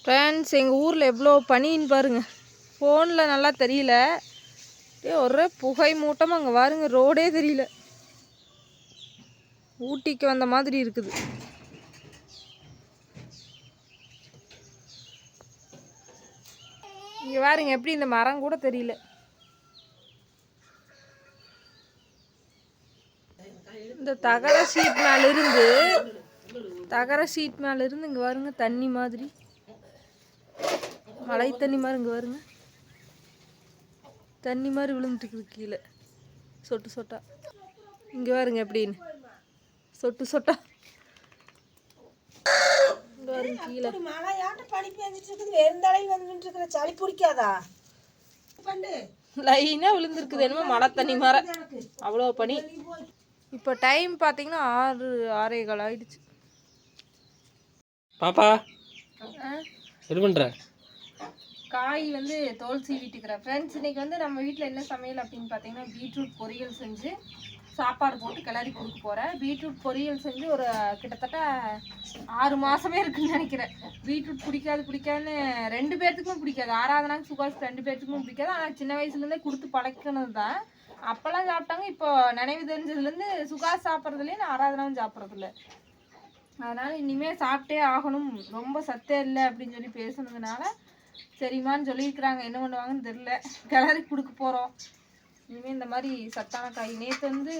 Friends, எங்கள் ஊரில் எவ்வளோ பனின்னு பாருங்கள். ஃபோனில் நல்லா தெரியல, ஒரே புகை மூட்டமாக அங்கே பாருங்க, ரோடே தெரியல. ஊட்டிக்கு வந்த மாதிரி இருக்குது. இங்கே பாருங்க எப்படி இந்த மரம் கூட தெரியல. இந்த தகர ஷீட் மேலே இருந்து இங்கே பாருங்க தண்ணி மாதிரி, மழை தண்ணி மாதிரி இங்கே பாருங்க தண்ணி மாதிரி விழுந்துட்டுருக்குது கீழே சொட்டு சொட்டா. இங்கே பாருங்க எப்படின்னு சொட்டு சொட்டா இங்கே பாருங்க கீழே. சளி பிடிக்காதா? லைனாக விழுந்துருக்குது என்னமோ மழை தண்ணி மாதிரி, அவ்வளோ பனி. இப்போ டைம் பார்த்தீங்கன்னா 6:15 ஆயிடுச்சு. பாப்பா என்ன பண்ணுற? காய் வந்து தோல் சீவிட்டுக்கிறேன். ஃப்ரெண்ட்ஸ், இன்றைக்கி வந்து நம்ம வீட்டில் என்ன சமையல் அப்படின்னு பார்த்தீங்கன்னா பீட்ரூட் பொரியல் செஞ்சு சாப்பாடு போட்டு கிளறி கொடுக்க போகிறேன். பீட்ரூட் பொரியல் செஞ்சு ஒரு கிட்டத்தட்ட 6 மாதமே இருக்குதுன்னு நினைக்கிறேன். பீட்ரூட் பிடிக்காதுன்னு 2 பேர்த்துக்கும் பிடிக்காது. ஆராதனாக்கு சுகாஸ் 2 பேர்த்துக்கும் பிடிக்காது. ஆனால் சின்ன வயசுலேருந்தே கொடுத்து பழக்கினது தான். அப்போல்லாம் சாப்பிட்டாங்க. இப்போ நினைவு தெரிஞ்சதுலேருந்து சுகாஸ் சாப்பிட்றதுலேயே நான் ஆராதனாவும் சாப்பிட்றதில்ல. அதனால் இனிமேல் சாப்பிட்டே ஆகணும், ரொம்ப சத்தே இல்லை அப்படின்னு சொல்லி பேசுனதுனால சரிம்மான்னு சொல்லியிருக்கிறாங்க. என்ன பண்ணுவாங்கன்னு தெரில, கிளறி கொடுக்க போகிறோம். இனிமேல் இந்த மாதிரி சத்தான காய். நேற்று வந்து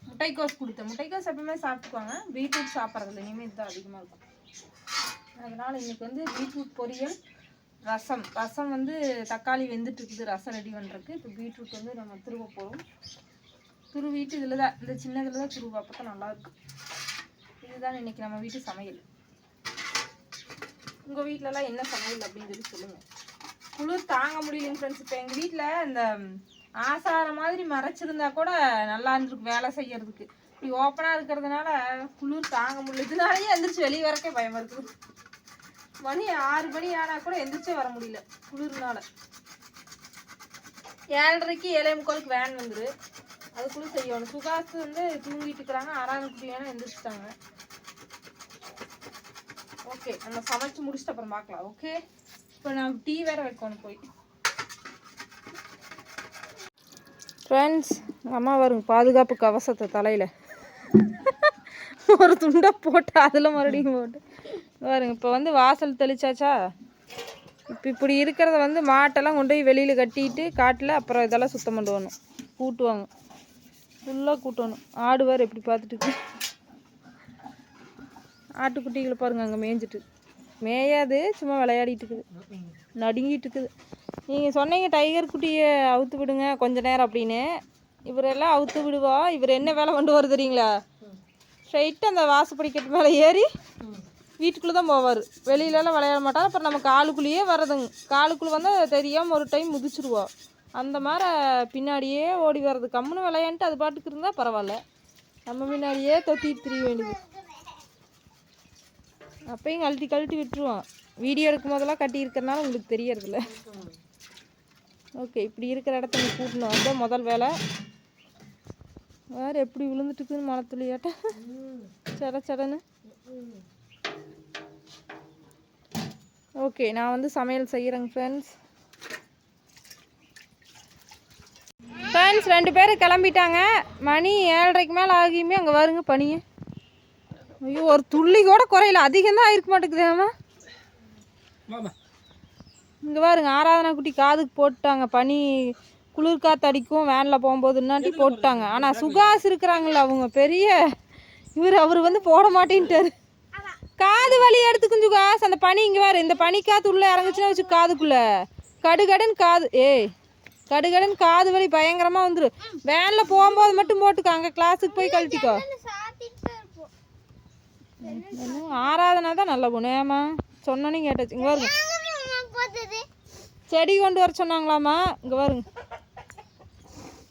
முட்டைக்கோஸ் கொடுத்தேன். முட்டைக்கோஸ் எப்பவுமே சாப்பிட்டுக்குவாங்க, பீட்ரூட் சாப்பிட்றதில்ல. இனிமேல் இதுதான் அதிகமாக இருக்கும். அதனால் இன்றைக்கி வந்து பீட்ரூட் பொரியல், ரசம் வந்து தக்காளி வெந்துட்டு இருக்குது, ரசம் ரெடி பண்ணுறதுக்கு. இப்போ பீட்ரூட் வந்து நம்ம துருவ போகிறோம். துருவிட்டு இதில் தான், இந்த சின்னதில் தான் துருவா, அப்போ தான் நல்லாயிருக்கும். இதுதான் இன்றைக்கி நம்ம வீட்டு சமையல். உங்கள் வீட்டிலலாம் என்ன சமையல் அப்படின்னு சொல்லி சொல்லுங்கள். குளிர் தாங்க முடியலைங்க ஃப்ரெண்ட்ஸ். இப்போ எங்கள் வீட்டில் இந்த ஆசார மாதிரி மறைச்சிருந்தா கூட நல்லா இருந்துருக்கு வேலை செய்யறதுக்கு. இப்படி ஓப்பனாக இருக்கிறதுனால குளிர் தாங்க முடியல. இதனாலேயே எந்திரிச்சு வெளியே வரக்கே பயமாக இருக்குது. மணி 6 மணி ஆனால் கூட எந்திரிச்சே வர முடியல குளிர்னால. 7:30க்கு 7:45 வேன் வந்துரு, அதுக்குள்ளே செய்யணும். சுகாசு வந்து தூங்கிட்டு இருக்கிறாங்க, 6 குட்டி வேணா எந்திரிச்சிட்டாங்க. ஓகே, நம்ம சமைச்சு முடிச்சுட்டு அப்புறம் பார்க்கலாம். ஓகே, இப்போ நான் டீ வேற வைக்கணும் போய். ஃப்ரெண்ட்ஸ், எங்கள் அம்மா வருங்க பாதுகாப்பு கவசத்தை தலையில் ஒரு துண்டை போட்டு அதில் மறுபடியும் போட்டு பாருங்க. இப்போ வந்து வாசல் தெளிச்சாச்சா. இப்போ இப்படி இருக்கிறத வந்து மாட்டெல்லாம் கொண்டு போய் வெளியில் கட்டிட்டு காட்டில் அப்புறம் இதெல்லாம் சுத்தம் பண்ணுவாங்க, கூட்டுவாங்க, ஃபுல்லாக கூட்டணும். ஆடு வேறு எப்படி பார்த்துட்டு, ஆட்டுக்குட்டிகளை பாருங்க அங்கே மேய்ஞ்சிட்டு, மேயாது சும்மா விளையாடிட்டு இருக்குது, நடுங்கிட்டு இருக்குது. நீங்கள் சொன்னீங்க டைகர் குட்டியை அவுத்து விடுங்க கொஞ்ச நேரம் அப்படின்னு. இவரெல்லாம் அவுத்து விடுவா. இவர் என்ன வேலை கொண்டு வர தெரியுங்களா? ஸ்ட்ரைட்டாக அந்த வாசப்படிக்கட்டு மேலே ஏறி வீட்டுக்குள்ளே தான் போவார். வெளியிலலாம் விளையாட மாட்டார். அப்புறம் நம்ம காலுக்குள்ளேயே வர்றதுங்க. காலுக்குள்ளே வந்தால் தெரியாமல் ஒரு டைம் முதிச்சிருவா. அந்த மாதிரி பின்னாடியே ஓடி வர்றது. கம்முன்னு விளையாண்டுட்டு அது பாட்டுக்கு இருந்தால் பரவாயில்ல, நம்ம பின்னாடியே தொத்திட்டு திரிய வேண்டியது. அப்பையும் கழட்டி விட்டுருவோம். வீடியோ எடுக்கும் போதெல்லாம் கட்டி இருக்கிறனால உங்களுக்கு தெரியறதில்ல. ஓகே, இப்படி இருக்கிற இடத்த நீ கூட்டணும், அதுதான் முதல் வேலை. வேறு எப்படி விழுந்துட்டுக்குன்னு மரத்துலையாட்ட சடன்னு. ஓகே, நான் வந்து சமையல் செய்கிறேங்க ஃப்ரெண்ட்ஸ். 2 பேர் கிளம்பிட்டாங்க. மணி 7:30க்கு மேலே ஆகியுமே அங்கே வருங்க பனியை. ஐயோ, ஒரு துள்ளி கூட குறையில, அதிகம்தான் ஆயிருக்க மாட்டேங்குதேம்மா. இங்கே பாருங்க, ஆராதனா குட்டி காதுக்கு போட்டுட்டாங்க. பனி குளிர் காற்று அடிக்கும் வேனில் போகும்போதுன்னாட்டி போட்டுட்டாங்க. ஆனால் சுகாஸ் இருக்கிறாங்கள, அவங்க பெரிய அவர் வந்து போட மாட்டேன்ட்டார். காது வலி எடுத்துக்கும் சுகாஸ். அந்த பனி இங்கே வேறு, இந்த பனி காற்று உள்ளே இறங்குச்சுன்னா வச்சு காதுக்குள்ளே கடுகடுன்னு காது வலி பயங்கரமாக வந்துடும். வேனில் போகும்போது மட்டும் போட்டுக்கோ, அங்கே கிளாஸுக்கு போய் கழட்டிக்கோ. ஆராதனா தான் நல்ல பொண்ணு. ஏமா சொன்னோன்னே கேட்டாச்சு. இங்கே வருங்க, செடி கொண்டு வர சொன்னாங்களாம்மா. இங்கே வருங்க,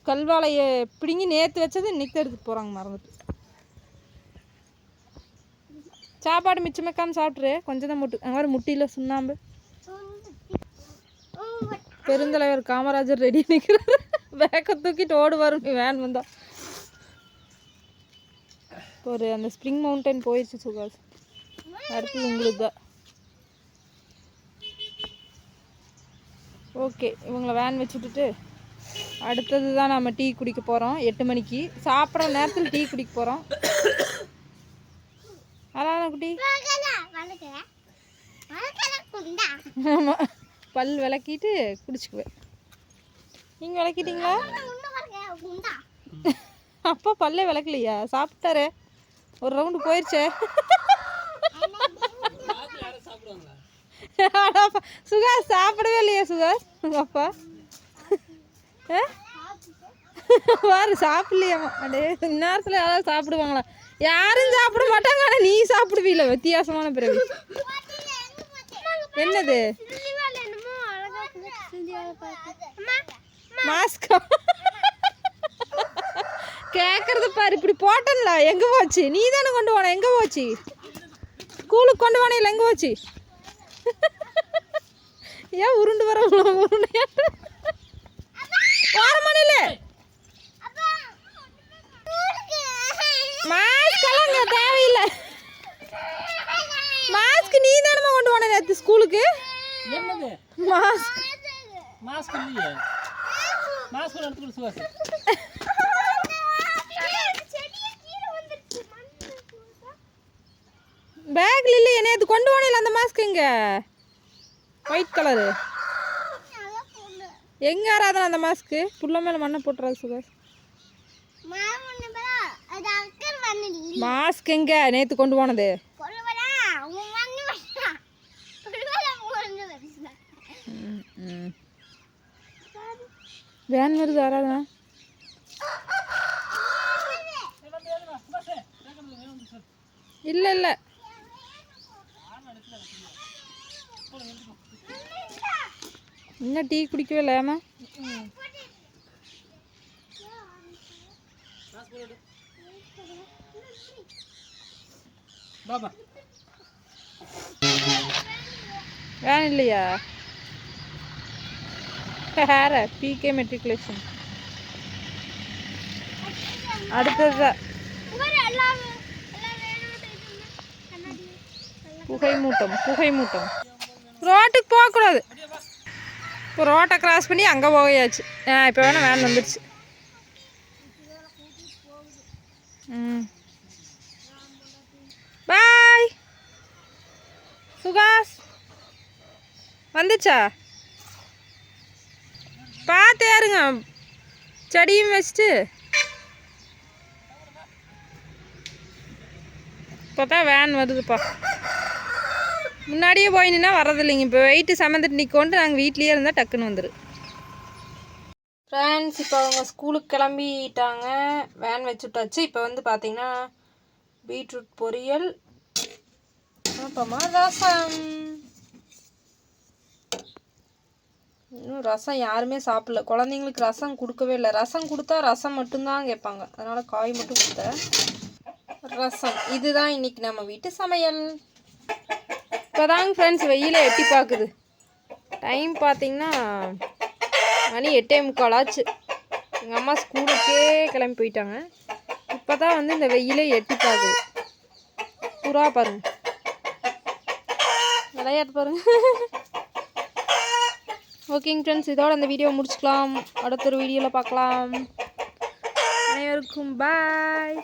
கல்வாழையை பிடிங்கி நேற்று வச்சது இன்னைக்கு எடுத்துகிட்டு போகிறாங்க, மறந்துட்டு. சாப்பாடு மிச்சமக்காமல் சாப்பிட்ரு, கொஞ்சம் தான் முட்டு. அங்கே வர முட்டியில் சுண்ணாம்பு. பெருந்தலைவர் காமராஜர் ரெடி நிற்கிறாரு, பேக்கை தூக்கிட்டு ஓடுவார் நீ வேன் வந்தா. ஒரு அந்த ஸ்ப்ரிங் மவுண்டன் போயிடுச்சு சுகாஸ். அடுத்தது உங்களுக்கு தான். ஓகே, இவங்களை வேன் வச்சு விட்டுட்டு அடுத்தது தான் நம்ம டீ குடிக்க போகிறோம். 8 மணிக்கு சாப்பிட்ற நேரத்தில் டீ குடிக்க போகிறோம். அதான் குட்டி. ஆமாம், பல் விளக்கிட்டு குடிச்சுக்குவேன். நீங்கள் விளக்கிட்டீங்களா? அப்பா பல்லே விளக்கலையா? சாப்பிட்டாரு, ஒரு ரவுண்டு போயிடுச்சே. சுகாஷ் சாப்பிடவே இல்லையா? சுகாஷ் உங்கள் அப்பா வாரு சாப்பிடலையாம்மா. அடே இந்நேரத்தில் யாராவது சாப்பிடுவாங்களா? யாரும் சாப்பிட மாட்டாங்க, ஆனால் நீ சாப்பிடுவீல. வித்தியாசமான பிறவி. என்னது மாஸ்கா? கேட்கறது பாரு. இப்படி போட்டல எங்கே போச்சு? நீ தானே கொண்டு போன. எங்கே போச்சு? ஸ்கூலுக்கு கொண்டு போன இல்லை, எங்கே போச்சு? ஏன் உருண்டு வர உருண்டையா மணில மாஸ்கெல்லாம் தேவையில்லை. மாஸ்க் நீ தானே கொண்டு போன நேற்று ஸ்கூலுக்கு. மாஸ்க் மாஸ்க் இல்லையே. மாஸ்க் எடுத்துக்கிட்டு சுகாஸ். பேக்ல இல்லையே, நேற்று கொண்டு போனேன் அந்த மாஸ்க். எங்க ஒயிட் கலரு எங்க ஆராதனா? அந்த மாஸ்க்கு புள்ள மேல மண்ணை போட்டுறாது சுகாஸ். மாஸ்க் எங்க நேற்று கொண்டு போனது? வேன் வருது ஆராதனா. இல்லை இல்லை, இன்னும் டீ குடிக்கவே இல்லையாமா? வேன் இல்லையா? வேற பிகே மெட்ரிகுலேஷன் அடுத்ததுதான். புகை மூட்டம், புகை மூட்டம். ரோட்டுக்கு போகக்கூடாது. இப்போ ரோட்டை கிராஸ் பண்ணி அங்கே போயாச்சு. இப்போ வேணால் வேன் வந்துடுச்சு. பாய் சுகாஷ். வந்துச்சா? பார்த்து ஏறுங்க, செடியும் வச்சுட்டு. இப்போ தான் வேன் வருதுப்பா. முன்னாடியே போய் நின்னா வரதில்லைங்க. இப்போ வெயிட்டு சமந்துட்டு நிற்கொண்டு நாங்கள் வீட்லேயே இருந்தால் டக்குன்னு வந்துடும். ஃப்ரெண்ட்ஸ், இப்போ அவங்க ஸ்கூலுக்கு கிளம்பிட்டாங்க. வேன் வச்சு விட்டாச்சு. இப்போ வந்து பார்த்திங்கன்னா பீட்ரூட் பொரியல், அப்புறமா ரசம். இன்னும் ரசம் யாருமே சாப்பிடல. குழந்தைங்களுக்கு ரசம் கொடுக்கவே இல்லை. ரசம் கொடுத்தா ரசம் மட்டும்தான் கேட்பாங்க. அதனால் காய் மட்டும் கொடுத்தேன். ரசம் இதுதான் இன்றைக்கி நம்ம வீட்டு சமையல். இப்போதாங்க ஃப்ரெண்ட்ஸ் வெயிலை எட்டி பார்க்குது. டைம் பார்த்திங்கன்னா மணி 8:45 ஆச்சு. எங்கள் அம்மா ஸ்கூலுக்கே கிளம்பி போயிட்டாங்க. இப்போ தான் வந்து இந்த வெயிலே எட்டி பார்க்குது. புறா பாருங்க, விளையாட்டு பாருங்க. ஓகேங்க ஃப்ரெண்ட்ஸ், இதோட அந்த வீடியோ முடிச்சுக்கலாம். அடுத்த ஒரு வீடியோவில் பார்க்கலாம். அனைவருக்கும் பாய்.